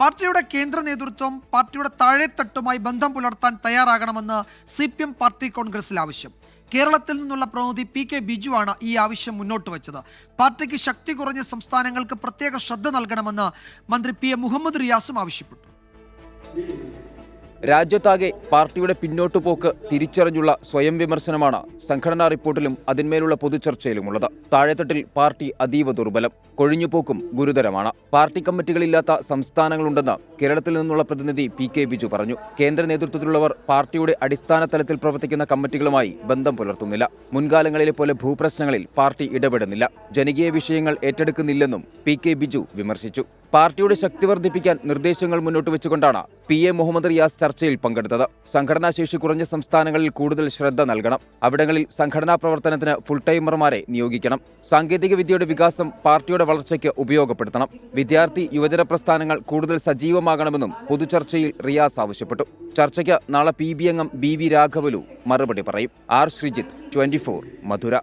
പാർട്ടിയുടെ കേന്ദ്ര നേതൃത്വം പാർട്ടിയുടെ താഴെത്തട്ടുമായി ബന്ധം പുലർത്താൻ തയ്യാറാകണമെന്ന് CPM പാർട്ടി കോൺഗ്രസിൽ ആവശ്യം. കേരളത്തിൽ നിന്നുള്ള പ്രതിനിധി PK ബിജുവാണ് ഈ ആവശ്യം മുന്നോട്ട് വച്ചത്. പാർട്ടിക്ക് ശക്തി കുറഞ്ഞ സംസ്ഥാനങ്ങൾക്ക് പ്രത്യേക ശ്രദ്ധ നൽകണമെന്ന് മന്ത്രി PM മുഹമ്മദ് റിയാസും ആവശ്യപ്പെട്ടു. രാജ്യത്താകെ പാർട്ടിയുടെ പിന്നോട്ടുപോക്ക് തിരിച്ചറിഞ്ഞുള്ള സ്വയം വിമർശനമാണ് സംഘടനാ റിപ്പോർട്ടിലും അതിന്മേലുള്ള പൊതുചർച്ചയിലുമുള്ളത്. താഴെത്തട്ടിൽ പാർട്ടി അതീവ ദുർബലം, കൊഴിഞ്ഞുപോക്കും ഗുരുതരമാണ്. പാർട്ടി കമ്മിറ്റികളില്ലാത്ത സംസ്ഥാനങ്ങളുണ്ടെന്ന് കേരളത്തിൽ നിന്നുള്ള പ്രതിനിധി PK ബിജു പറഞ്ഞു. കേന്ദ്ര നേതൃത്വത്തിലുള്ളവർ പാർട്ടിയുടെ അടിസ്ഥാന തലത്തിൽ പ്രവർത്തിക്കുന്ന കമ്മിറ്റികളുമായി ബന്ധം പുലർത്തുന്നില്ല. മുൻകാലങ്ങളിലെ പോലെ ഭൂപ്രശ്നങ്ങളിൽ പാർട്ടി ഇടപെടുന്നില്ല. ജനകീയ വിഷയങ്ങൾ ഏറ്റെടുക്കുന്നില്ലെന്നും PK ബിജു വിമർശിച്ചു. പാർട്ടിയുടെ ശക്തി വർദ്ധിപ്പിക്കാൻ നിർദ്ദേശങ്ങൾ മുന്നോട്ട് വെച്ചുകൊണ്ടാണ് PA മുഹമ്മദ് റിയാസ് ചർച്ചയിൽ പങ്കെടുത്തത്. സംഘടനാശേഷി കുറഞ്ഞ സംസ്ഥാനങ്ങളിൽ കൂടുതൽ ശ്രദ്ധ നൽകണം. അവിടങ്ങളിൽ സംഘടനാ പ്രവർത്തനത്തിന് ഫുൾ ടൈമർമാരെ നിയോഗിക്കണം. സാങ്കേതിക വിദ്യയുടെ വികാസം പാർട്ടിയുടെ വളർച്ചയ്ക്ക് ഉപയോഗപ്പെടുത്തണം. വിദ്യാർത്ഥി യുവജന പ്രസ്ഥാനങ്ങൾ കൂടുതൽ സജീവമാകണമെന്നും പൊതുചർച്ചയിൽ റിയാസ് ആവശ്യപ്പെട്ടു. ചർച്ചയ്ക്ക് നാളെ PB അംഗം BV രാഘവലു മറുപടി പറയും. R. ശ്രീജിത്ത്, 24, മധുര.